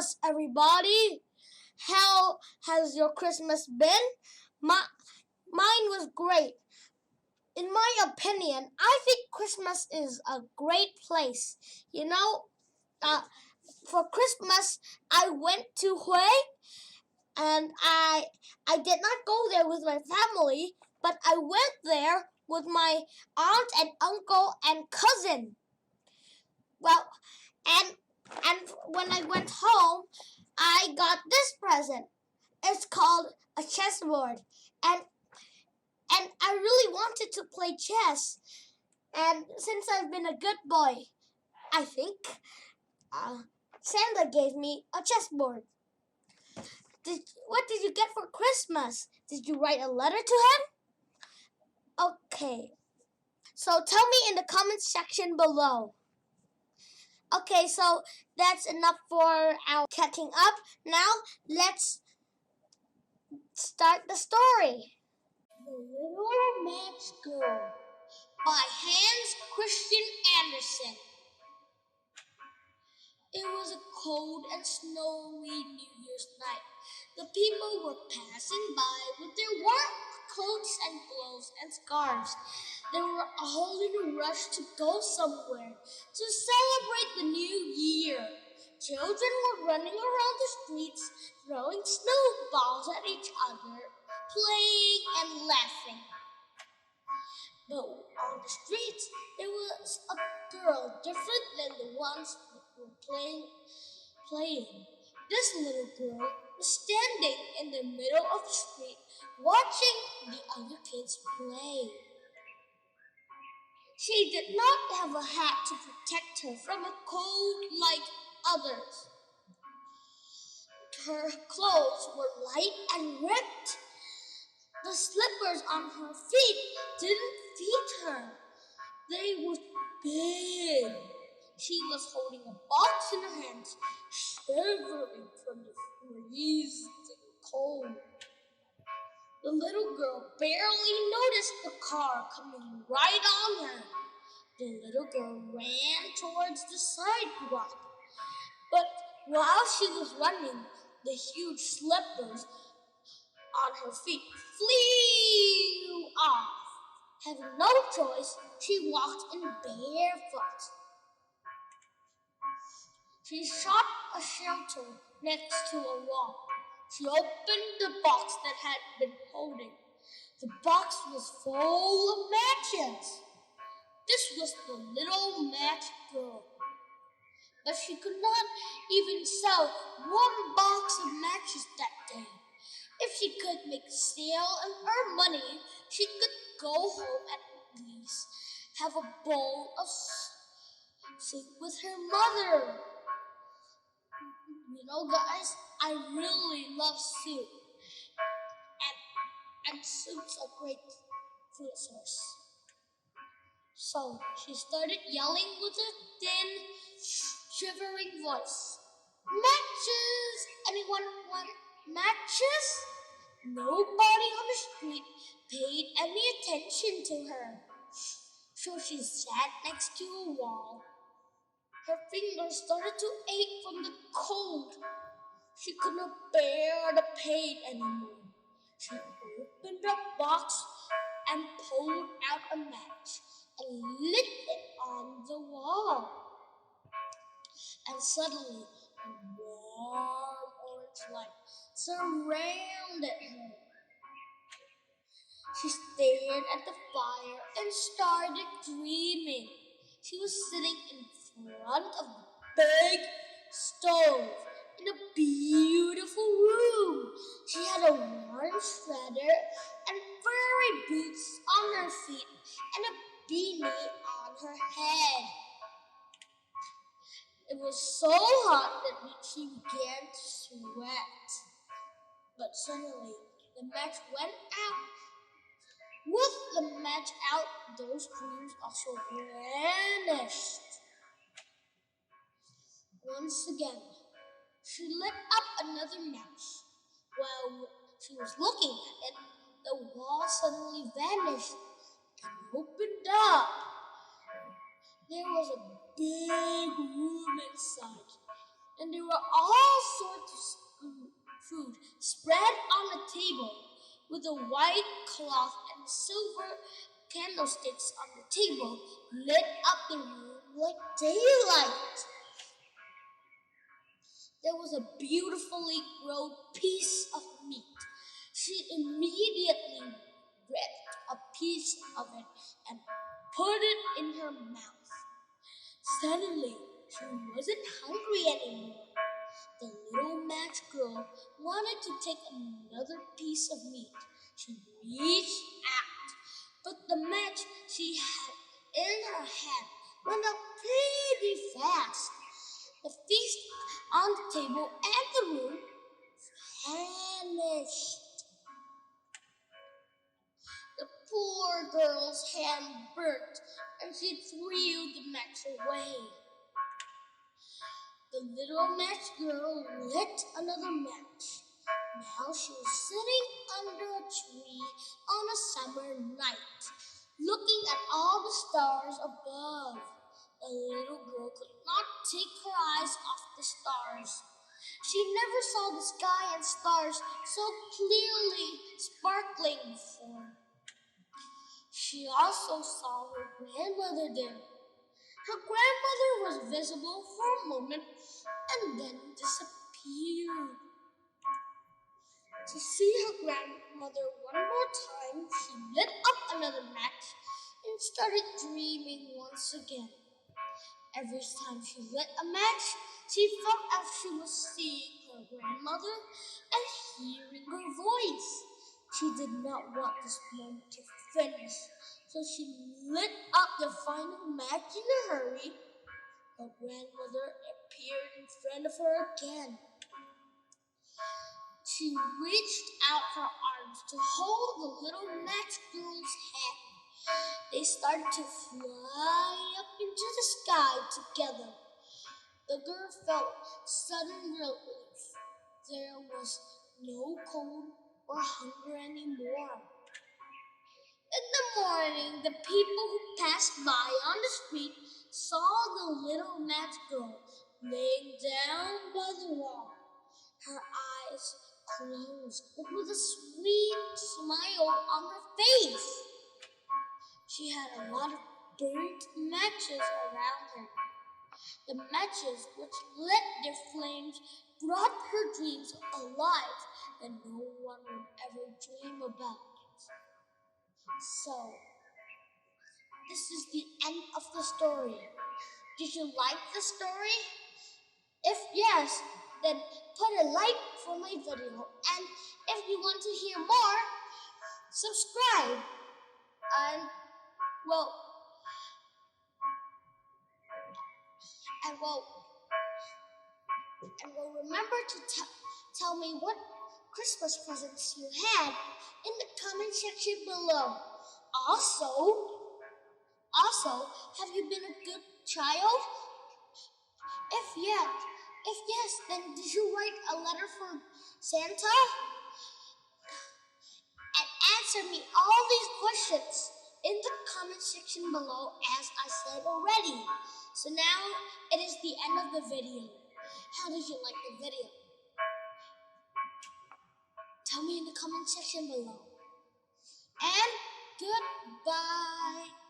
Christmas, everybody! How has your Christmas been? Mine was great. In my opinion, I think Christmas is a great place. For Christmas, I went to Hui, and I did not go there with my family, but I went there with my aunt and uncle and cousin. Well, and when I went home, I got this present. It's called a chessboard, and I really wanted to play chess. And since I've been a good boy, I think Santa gave me a chessboard. What did you get for Christmas? Did you write a letter to him? Okay, so tell me in the comments section below. Okay, so that's enough for our catching up. Now, let's start the story. The Little Match Girl by Hans Christian Andersen. It was a cold and snowy New Year's night. The people were passing by with their warm coats and gloves and scarves. They were all in a rush to go somewhere to celebrate the new year. Children were running around the streets, throwing snowballs at each other, playing and laughing. But on the streets, there was a girl different than the ones that were playing. This little girl was standing in the middle of the street, watching the other kids play. She did not have a hat to protect her from a cold like others. Her clothes were light and ripped. The slippers on her feet didn't fit her. They were big. She was holding a box in her hands, shivering from the freezing cold. The little girl barely noticed the car coming right on her. The little girl ran towards the sidewalk. But while she was running, the huge slippers on her feet flew off. Having no choice, she walked in barefoot. She sought a shelter next to a wall. She opened the box that had been holding. The box was full of matches. This was the Little Match Girl. But she could not even sell one box of matches that day. If she could make a sale and earn money, she could go home at least have a bowl of soup with her mother. You know, guys, I really love soup. And soup's a great food source. So she started yelling with a thin, shivering voice. Matches! Anyone want matches? Nobody on the street paid any attention to her. So she sat next to a wall. Her fingers started to ache from the cold. She could not bear the pain anymore. She opened a box and pulled out a match and lit it on the wall. And suddenly, a warm orange light surrounded her. She stared at the fire and started dreaming. She was sitting in front of a big stove in a beautiful room. She had a warm sweater and furry boots on her feet and a beanie on her head. It was so hot that she began to sweat. But suddenly, the match went out. With the match out, those dreams also vanished. Once again, she lit up another match. While she was looking at it, the wall suddenly vanished and opened up. There was a big room inside. and there were all sorts of food spread on a table with a white cloth and silver candlesticks on the table lit up the room like daylight. There was a beautifully grilled piece of meat. She immediately ripped a piece of it and put it in her mouth. Suddenly, she wasn't hungry anymore. The little match girl wanted to take another piece of meat. She reached out, but the match she had in her hand went out pretty fast. The feast on the table and the room vanished. The poor girl's hand burnt, and she threw the match away. The little match girl lit another match. Now she was sitting under a tree on a summer night, looking at all the stars above. The little girl could not take her eyes off the stars. She never saw the sky and stars so clearly sparkling before. She also saw her grandmother there. Her grandmother was visible for a moment and then disappeared. To see her grandmother one more time, she lit up another match and started dreaming once again. Every time she lit a match, she felt as she was seeing her grandmother and hearing her voice. She did not want this moment to finish, so she lit up the final match in a hurry. Her grandmother appeared in front of her again. She reached out her arms to hold the little match girl's hand. They started to fly up into the sky together. The girl felt sudden relief. There was no cold or hunger anymore. In the morning, the people who passed by on the street saw the little match girl laying down by the wall. Her eyes closed, but with a sweet smile on her face. She had a lot of burnt matches around her. The matches which lit their flames brought her dreams alive that no one would ever dream about. So, this is the end of the story. Did you like the story? If yes, then put a like for my video. And if you want to hear more, subscribe. And remember to tell me what Christmas presents you had in the comment section below. Also, have you been a good child? If yes, then did you write a letter for Santa? And answer me all these questions in the comment section below, as I said already. So now it is the end of the video. How did you like the video? Tell me in the comment section below. And goodbye.